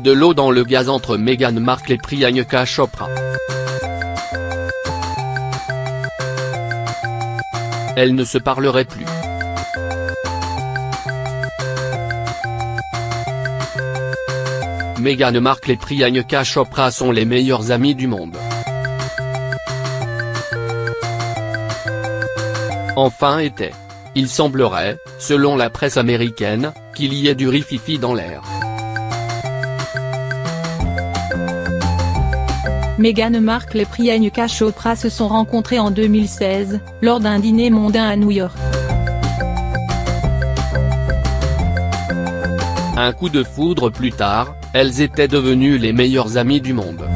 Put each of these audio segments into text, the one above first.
De l'eau dans le gaz entre Meghan Markle et Priyanka Chopra. Elles ne se parleraient plus. Meghan Markle et Priyanka Chopra sont les meilleures amies du monde. Enfin il semblerait, selon la presse américaine, qu'il y ait du rififi dans l'air. Meghan Markle et Priyanka Chopra se sont rencontrées en 2016, lors d'un dîner mondain à New York. Un coup de foudre plus tard, elles étaient devenues les meilleures amies du monde.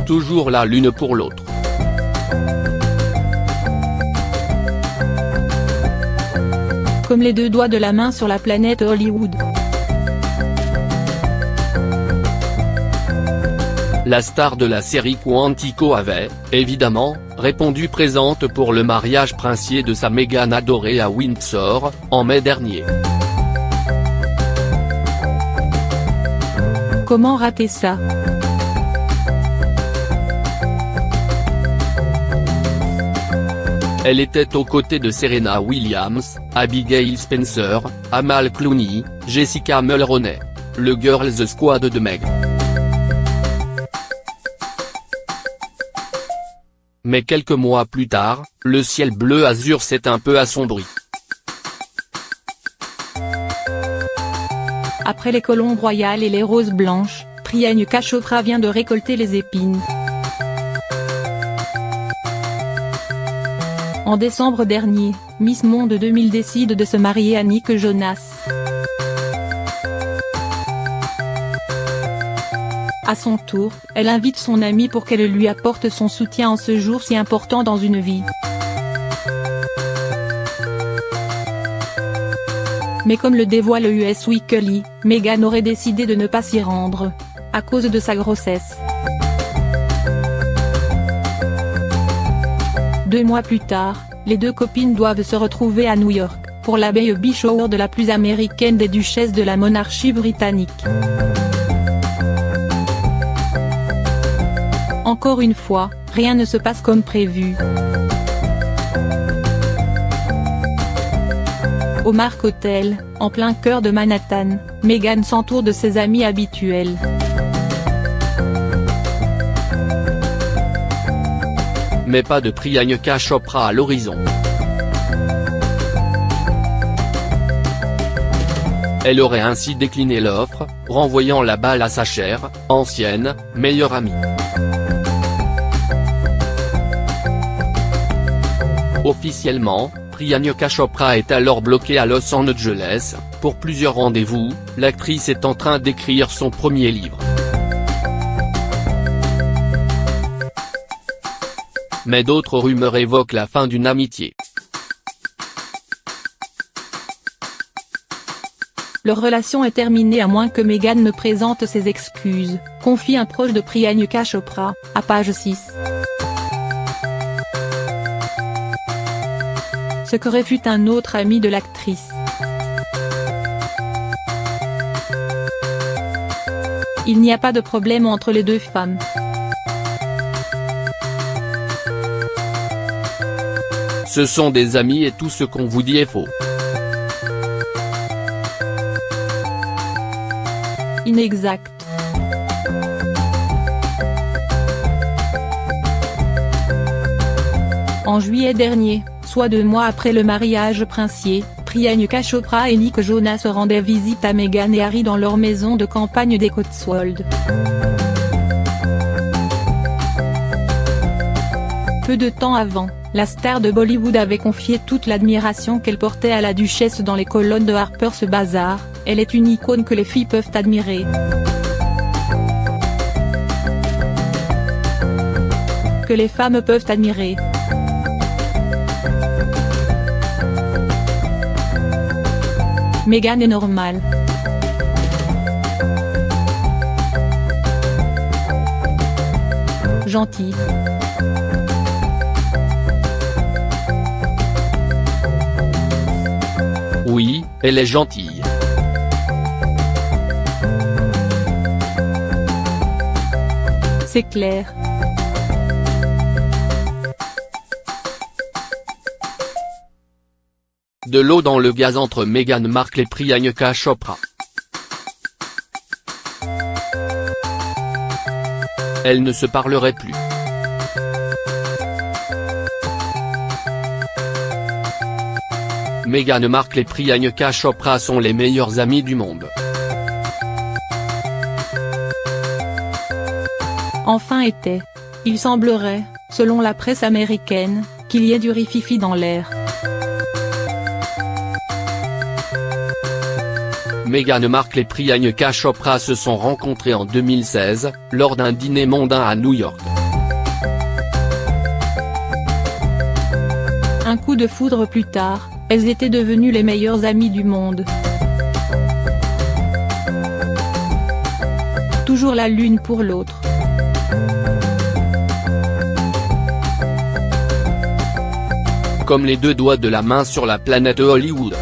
Toujours là l'une pour l'autre. Comme les deux doigts de la main sur la planète Hollywood. La star de la série Quantico avait, évidemment, répondu présente pour le mariage princier de sa Meghan adorée à Windsor, en mai dernier. Comment rater ça? Elle était aux côtés de Serena Williams, Abigail Spencer, Amal Clooney, Jessica Mulroney. Le Girls Squad de Meg. Mais quelques mois plus tard, le ciel bleu azur s'est un peu assombri. Après les colombes royales et les roses blanches, Priyanka Chopra vient de récolter les épines. En décembre dernier, Miss Monde 2000 décide de se marier à Nick Jonas. À son tour, elle invite son amie pour qu'elle lui apporte son soutien en ce jour si important dans une vie. Mais comme le dévoile US Weekly, Meghan aurait décidé de ne pas s'y rendre, à cause de sa grossesse. 2 mois plus tard, les deux copines doivent se retrouver à New York, pour la Baby Shower de la plus américaine des duchesses de la monarchie britannique. Encore une fois, rien ne se passe comme prévu. Au Mark Hotel, en plein cœur de Manhattan, Meghan s'entoure de ses amis habituels. Mais pas de Priyanka Chopra à l'horizon. Elle aurait ainsi décliné l'offre, renvoyant la balle à sa chère, ancienne, meilleure amie. Officiellement, Priyanka Chopra est alors bloquée à Los Angeles, pour plusieurs rendez-vous. L'actrice est en train d'écrire son premier livre. Mais d'autres rumeurs évoquent la fin d'une amitié. Leur relation est terminée à moins que Meghan ne présente ses excuses, confie un proche de Priyanka Chopra, à page 6. Ce que réfute un autre ami de l'actrice. Il n'y a pas de problème entre les deux femmes. Ce sont des amis et tout ce qu'on vous dit est faux. Inexact. En juillet dernier, soit 2 mois après le mariage princier, Priyanka Chopra et Nick Jonas rendaient visite à Meghan et Harry dans leur maison de campagne des Cotswolds. Peu de temps avant, la star de Bollywood avait confié toute l'admiration qu'elle portait à la duchesse dans les colonnes de Harper's Bazaar. Elle est une icône que les filles peuvent admirer. Que les femmes peuvent admirer. Meghan est normale. Gentille. Oui, elle est gentille. C'est clair. De l'eau dans le gaz entre Meghan Markle et Priyanka Chopra. Elles ne se parleraient plus. Meghan Markle et Priyanka Chopra sont les meilleures amies du monde. Enfin était. Il semblerait, selon la presse américaine, qu'il y ait du rififi dans l'air. Meghan Markle et Priyanka Chopra se sont rencontrés en 2016, lors d'un dîner mondain à New York. Un coup de foudre plus tard, elles étaient devenues les meilleures amies du monde. Toujours la l'une pour l'autre. Comme les deux doigts de la main sur la planète Hollywood.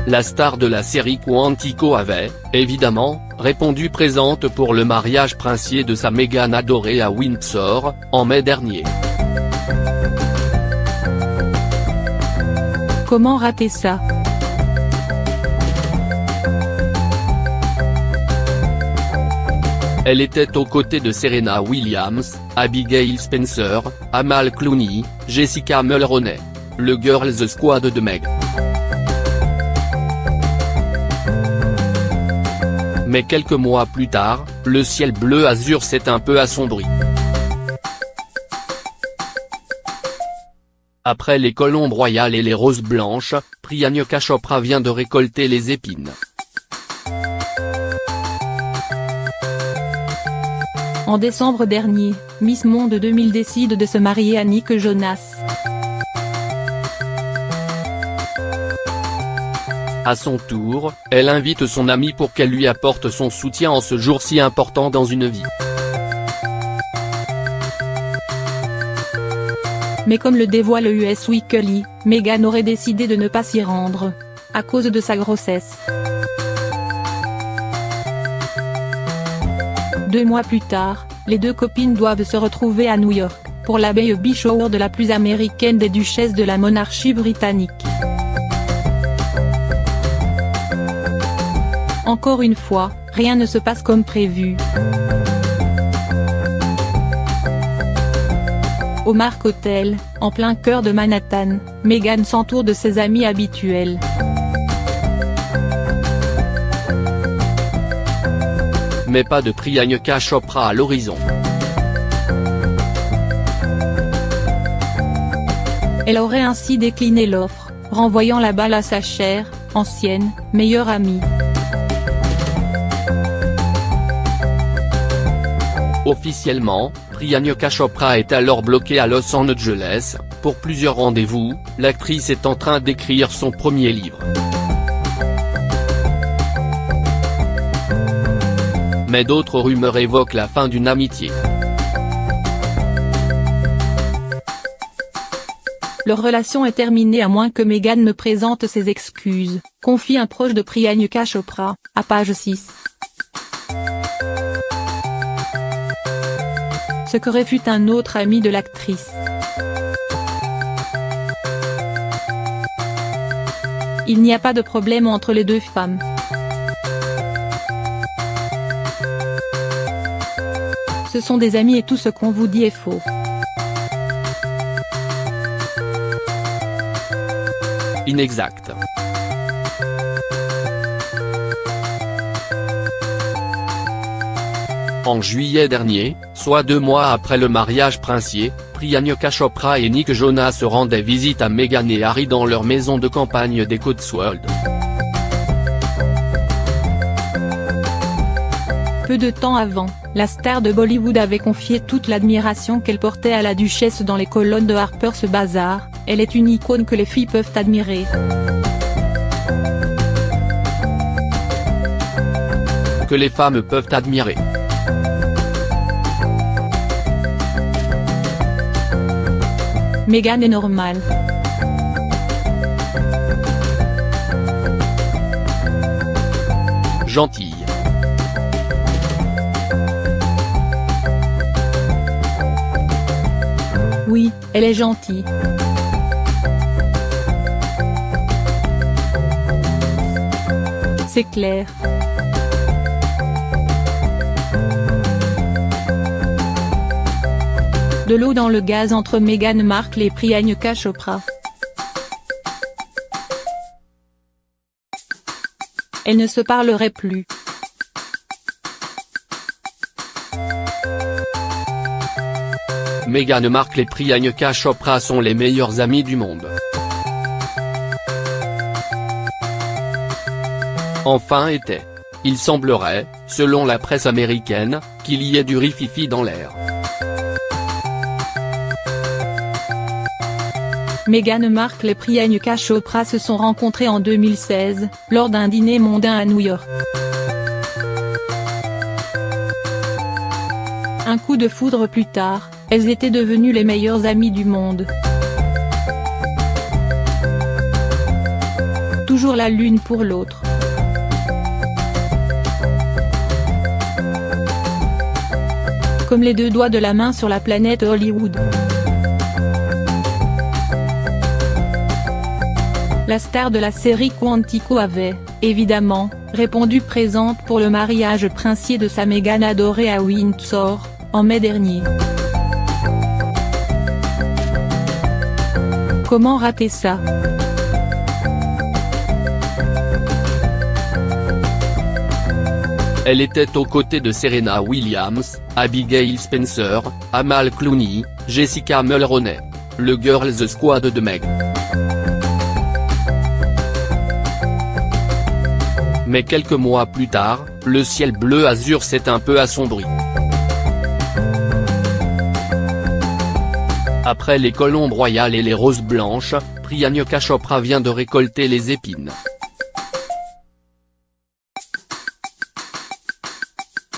La star de la série Quantico avait, évidemment, répondu présente pour le mariage princier de sa Meghan adorée à Windsor, en mai dernier. Comment rater ça? Elle était aux côtés de Serena Williams, Abigail Spencer, Amal Clooney, Jessica Mulroney. Le Girls Squad de Meg. Mais quelques mois plus tard, le ciel bleu azur s'est un peu assombri. Après les colombes royales et les roses blanches, Priyanka Chopra vient de récolter les épines. En décembre dernier, Miss Monde 2000 décide de se marier à Nick Jonas. À son tour, elle invite son amie pour qu'elle lui apporte son soutien en ce jour si important dans une vie. Mais comme le dévoile le US Weekly, Meghan aurait décidé de ne pas s'y rendre, à cause de sa grossesse. 2 mois plus tard, les deux copines doivent se retrouver à New York, pour la Baby Shower de la plus américaine des duchesses de la monarchie britannique. Encore une fois, rien ne se passe comme prévu. Au Mark Hotel, en plein cœur de Manhattan, Meghan s'entoure de ses amis habituels. Mais pas de Priyanka Chopra à l'horizon. Elle aurait ainsi décliné l'offre, renvoyant la balle à sa chère, ancienne, meilleure amie. Officiellement, Priyanka Chopra est alors bloquée à Los Angeles, pour plusieurs rendez-vous. L'actrice est en train d'écrire son premier livre. Mais d'autres rumeurs évoquent la fin d'une amitié. Leur relation est terminée à moins que Meghan ne présente ses excuses, confie un proche de Priyanka Chopra, à page 6. Ce que réfute un autre ami de l'actrice. Il n'y a pas de problème entre les deux femmes. Ce sont des amis et tout ce qu'on vous dit est faux. Inexact. En juillet dernier, soit 2 mois après le mariage princier, Priyanka Chopra et Nick Jonas se rendaient visite à Meghan et Harry dans leur maison de campagne des Cotswolds. Peu de temps avant, la star de Bollywood avait confié toute l'admiration qu'elle portait à la duchesse dans les colonnes de Harper's Bazaar. Elle est une icône que les filles peuvent admirer. Que les femmes peuvent admirer. Meghan est normale. Gentille. Oui, elle est gentille. C'est clair. De l'eau dans le gaz entre Meghan Markle et Priyanka Chopra. Elles ne se parleraient plus. Meghan Markle et Priyanka Chopra sont les meilleurs amis du monde. Enfin il semblerait, selon la presse américaine, qu'il y ait du rififi dans l'air. Meghan Markle et Priyanka Chopra se sont rencontrés en 2016, lors d'un dîner mondain à New York. Un coup de foudre plus tard, elles étaient devenues les meilleures amies du monde. Toujours la l'une pour l'autre. Comme les deux doigts de la main sur la planète Hollywood. La star de la série Quantico avait, évidemment, répondu présente pour le mariage princier de sa Meghan adorée à Windsor, en mai dernier. Comment rater ça? Elle était aux côtés de Serena Williams, Abigail Spencer, Amal Clooney, Jessica Mulroney. Le Girls Squad de Meg. Mais quelques mois plus tard, le ciel bleu azur s'est un peu assombri. Après les colombes royales et les roses blanches, Priyanka Chopra vient de récolter les épines.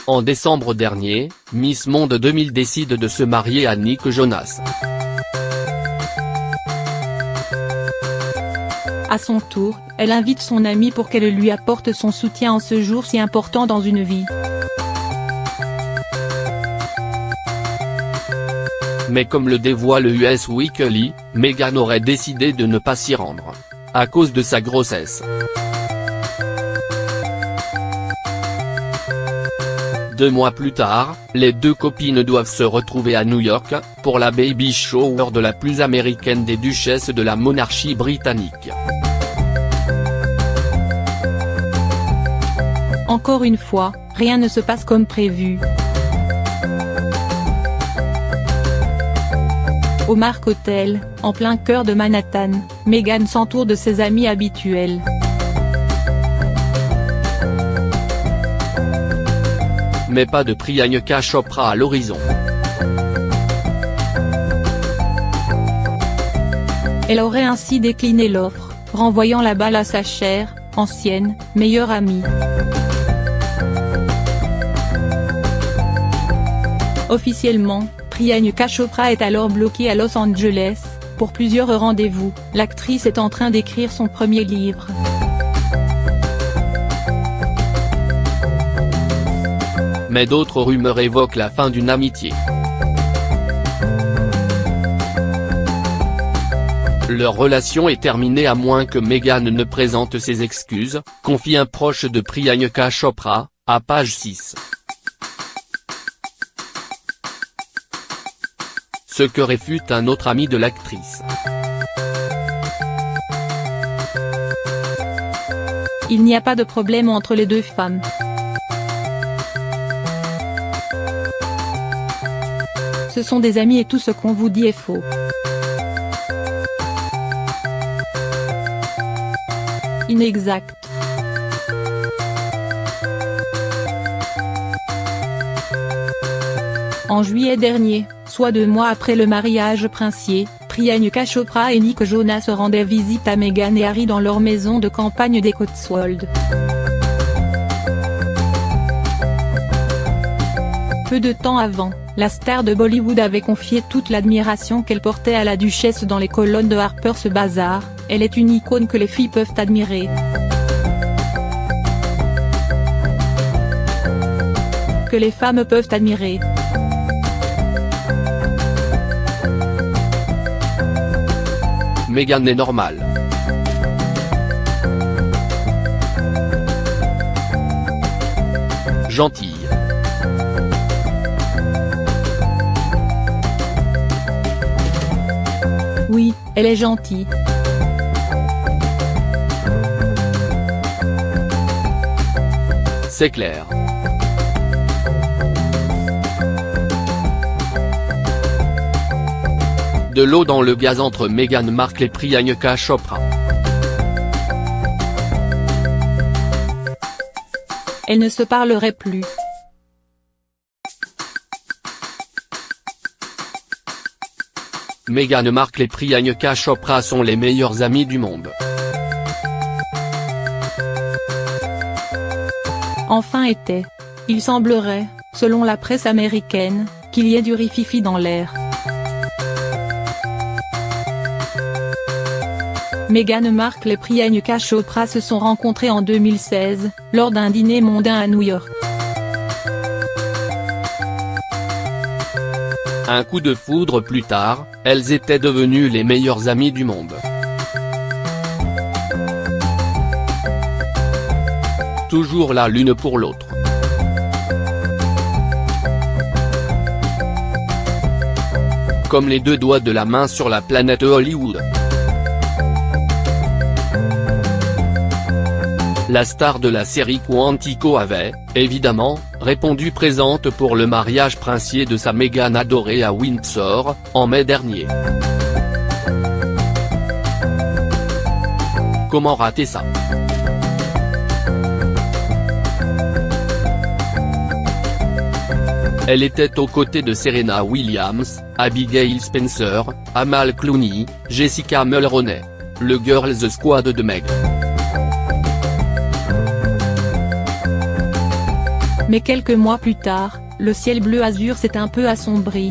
En décembre dernier, Miss Monde 2000 décide de se marier à Nick Jonas. À son tour, elle invite son amie pour qu'elle lui apporte son soutien en ce jour si important dans une vie. Mais comme le dévoile le US Weekly, Meghan aurait décidé de ne pas s'y rendre. À cause de sa grossesse. 2 mois plus tard, les deux copines doivent se retrouver à New York, pour la baby shower de la plus américaine des duchesses de la monarchie britannique. Encore une fois, rien ne se passe comme prévu. Au Mark Hotel, en plein cœur de Manhattan, Meghan s'entoure de ses amis habituels. Mais pas de Priyanka Chopra à l'horizon. Elle aurait ainsi décliné l'offre, renvoyant la balle à sa chère, ancienne, meilleure amie. Officiellement, Priyanka Chopra est alors bloquée à Los Angeles, pour plusieurs rendez-vous. L'actrice est en train d'écrire son premier livre. Mais d'autres rumeurs évoquent la fin d'une amitié. Leur relation est terminée à moins que Meghan ne présente ses excuses, confie un proche de Priyanka Chopra, à page 6. Ce que réfute un autre ami de l'actrice. Il n'y a pas de problème entre les deux femmes. Ce sont des amis et tout ce qu'on vous dit est faux. Inexact. En juillet dernier, soit 2 mois après le mariage princier, Priyanka Chopra et Nick Jonas rendaient visite à Meghan et Harry dans leur maison de campagne des Cotswolds. Peu de temps avant, la star de Bollywood avait confié toute l'admiration qu'elle portait à la duchesse dans les colonnes de Harper's Bazaar. Elle est une icône que les filles peuvent admirer. Que les femmes peuvent admirer. Meghan est normale. Gentille. Oui, elle est gentille. C'est clair. De l'eau dans le gaz entre Meghan Markle et Priyanka Chopra. Elles ne se parleraient plus. Meghan Markle et Priyanka Chopra sont les meilleurs amis du monde. Enfin était. Il semblerait, selon la presse américaine, qu'il y ait du rififi dans l'air. Meghan Markle et Priyanka Chopra se sont rencontrés en 2016, lors d'un dîner mondain à New York. Un coup de foudre plus tard, elles étaient devenues les meilleures amies du monde. Toujours là l'une pour l'autre. Comme les deux doigts de la main sur la planète Hollywood. La star de la série Quantico avait, évidemment, répondu présente pour le mariage princier de sa Meghan adorée à Windsor, en mai dernier. Comment rater ça? Elle était aux côtés de Serena Williams, Abigail Spencer, Amal Clooney, Jessica Mulroney. Le Girls Squad de Meg. Mais quelques mois plus tard, le ciel bleu azur s'est un peu assombri.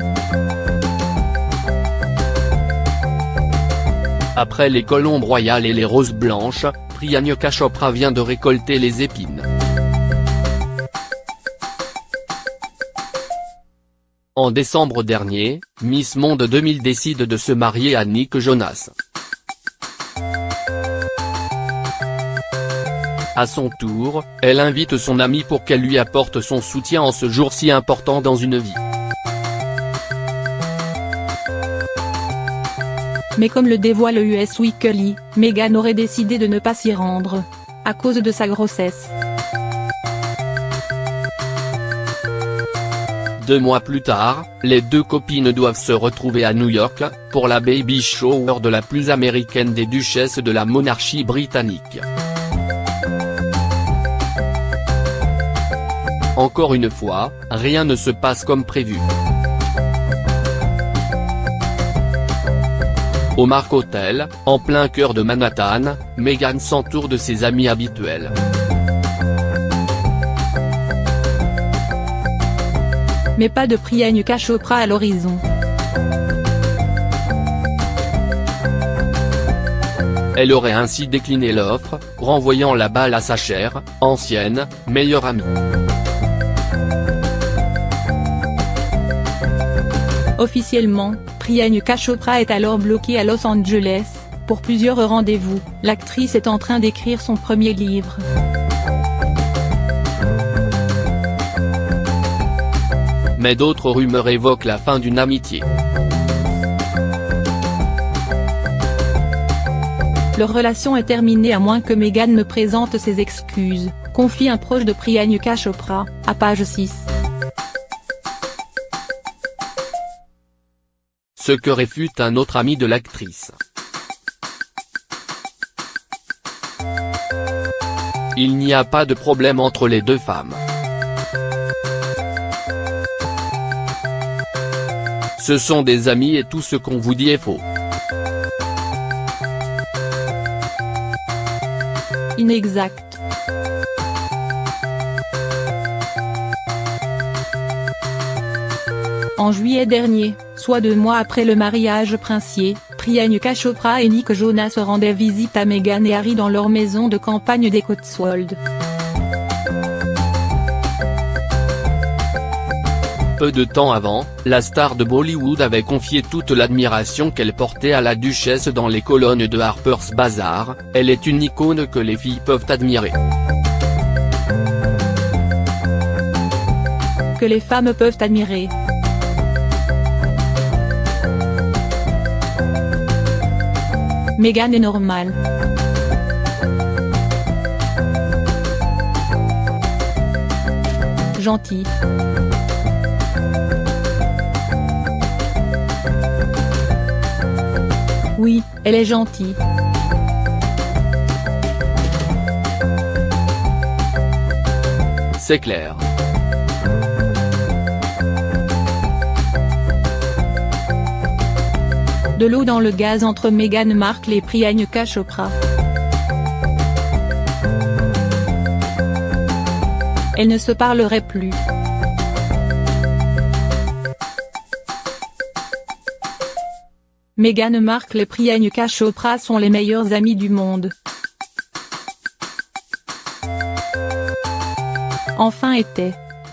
Après les colombes royales et les roses blanches, Priyanka Chopra vient de récolter les épines. En décembre dernier, Miss Monde 2000 décide de se marier à Nick Jonas. À son tour, elle invite son amie pour qu'elle lui apporte son soutien en ce jour si important dans une vie. Mais comme le dévoile le US Weekly, Meghan aurait décidé de ne pas s'y rendre, à cause de sa grossesse. 2 mois plus tard, les deux copines doivent se retrouver à New York, pour la baby shower de la plus américaine des duchesses de la monarchie britannique. Encore une fois, rien ne se passe comme prévu. Au Mark Hotel, en plein cœur de Manhattan, Meghan s'entoure de ses amis habituels. Mais pas de Priyanka Chopra à l'horizon. Elle aurait ainsi décliné l'offre, renvoyant la balle à sa chère, ancienne, meilleure amie. Officiellement, Priyanka Chopra est alors bloquée à Los Angeles, pour plusieurs rendez-vous. L'actrice est en train d'écrire son premier livre. Mais d'autres rumeurs évoquent la fin d'une amitié. Leur relation est terminée à moins que Meghan ne présente ses excuses, confie un proche de Priyanka Chopra, à page 6. Ce que réfute un autre ami de l'actrice. Il n'y a pas de problème entre les deux femmes. Ce sont des amis et tout ce qu'on vous dit est faux. Inexact. En juillet dernier, soit 2 mois après le mariage princier, Priyanka Chopra et Nick Jonas rendaient visite à Meghan et Harry dans leur maison de campagne des Cotswolds. Peu de temps avant, la star de Bollywood avait confié toute l'admiration qu'elle portait à la duchesse dans les colonnes de Harper's Bazaar. Elle est une icône que les filles peuvent admirer. Que les femmes peuvent admirer. Meghan est normale. Gentille. Oui, elle est gentille. C'est clair. De l'eau dans le gaz entre Meghan Markle et Priyanka Chopra. Elles ne se parleraient plus. Meghan Markle et Priyanka Chopra sont les meilleures amies du monde. Enfin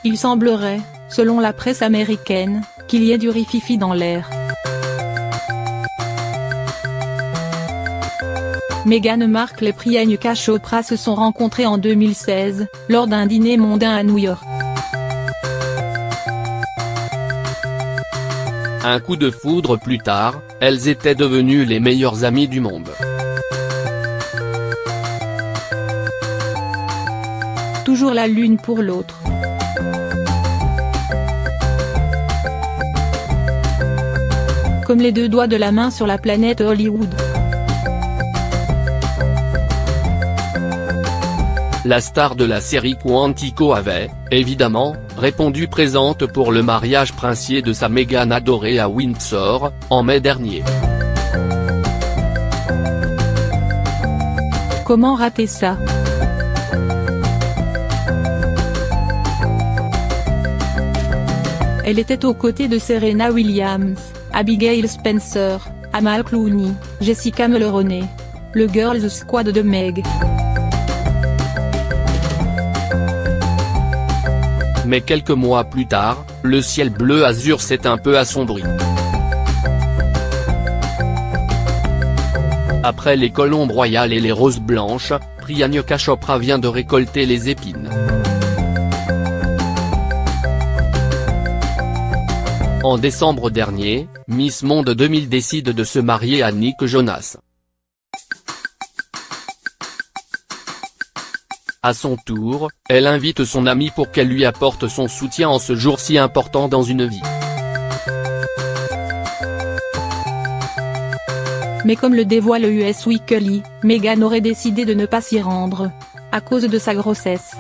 il semblerait, selon la presse américaine, qu'il y ait du rififi dans l'air. Meghan Markle et Priyanka Chopra se sont rencontrés en 2016, lors d'un dîner mondain à New York. Un coup de foudre plus tard, elles étaient devenues les meilleures amies du monde. Toujours la l'une pour l'autre. Comme les deux doigts de la main sur la planète Hollywood. La star de la série Quantico avait, évidemment, répondu présente pour le mariage princier de sa Meghan adorée à Windsor, en mai dernier. Comment rater ça? Elle était aux côtés de Serena Williams, Abigail Spencer, Amal Clooney, Jessica Mulroney. Le Girls Squad de Meg. Mais quelques mois plus tard, le ciel bleu azur s'est un peu assombri. Après les colombes royales et les roses blanches, Priyanka Chopra vient de récolter les épines. En décembre dernier, Miss Monde 2000 décide de se marier à Nick Jonas. À son tour, elle invite son amie pour qu'elle lui apporte son soutien en ce jour si important dans une vie. Mais comme le dévoile le US Weekly, Meghan aurait décidé de ne pas s'y rendre, à cause de sa grossesse.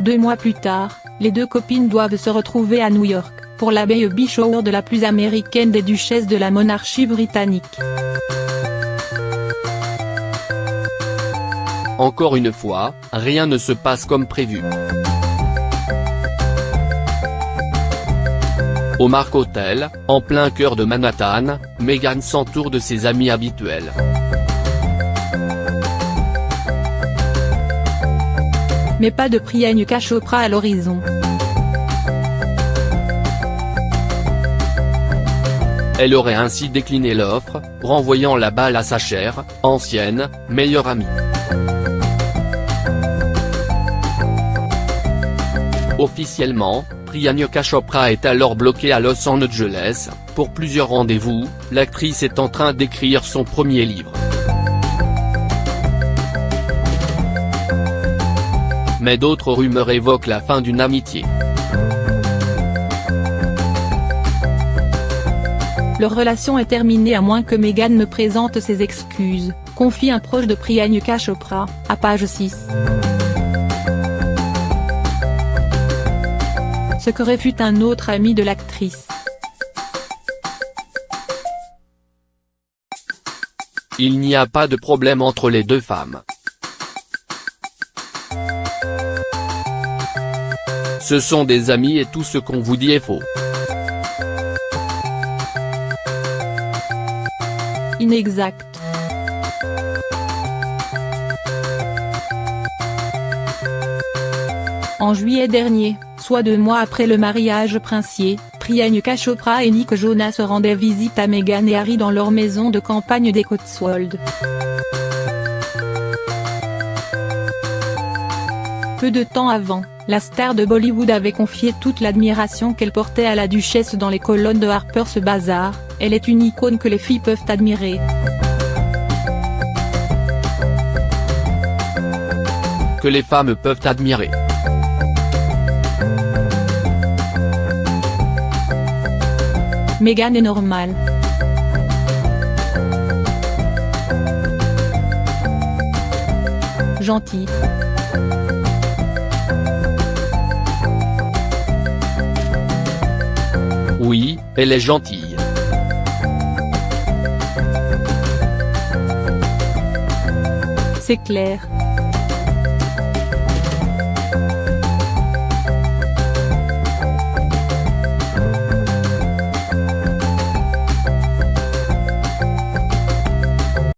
2 mois plus tard, les deux copines doivent se retrouver à New York, pour la Baby Shower de la plus américaine des duchesses de la monarchie britannique. Encore une fois, rien ne se passe comme prévu. Au Mark Hotel, en plein cœur de Manhattan, Meghan s'entoure de ses amis habituels. Mais pas de Priyanka Chopra à l'horizon. Elle aurait ainsi décliné l'offre, renvoyant la balle à sa chère, ancienne, meilleure amie. Officiellement, Priyanka Chopra est alors bloquée à Los Angeles, pour plusieurs rendez-vous. L'actrice est en train d'écrire son premier livre. Mais d'autres rumeurs évoquent la fin d'une amitié. Leur relation est terminée à moins que Meghan ne présente ses excuses, confie un proche de Priyanka Chopra, à page 6. Ce que réfute un autre ami de l'actrice. Il n'y a pas de problème entre les deux femmes. Ce sont des amis et tout ce qu'on vous dit est faux. Inexact. En juillet dernier, soit 2 mois après le mariage princier, Priyanka Chopra et Nick Jonas rendaient visite à Meghan et Harry dans leur maison de campagne des Cotswolds. Peu de temps avant, la star de Bollywood avait confié toute l'admiration qu'elle portait à la duchesse dans les colonnes de Harper's Bazaar. Elle est une icône que les filles peuvent admirer. Que les femmes peuvent admirer. Meghan est normale. Gentille. Oui, elle est gentille. C'est clair.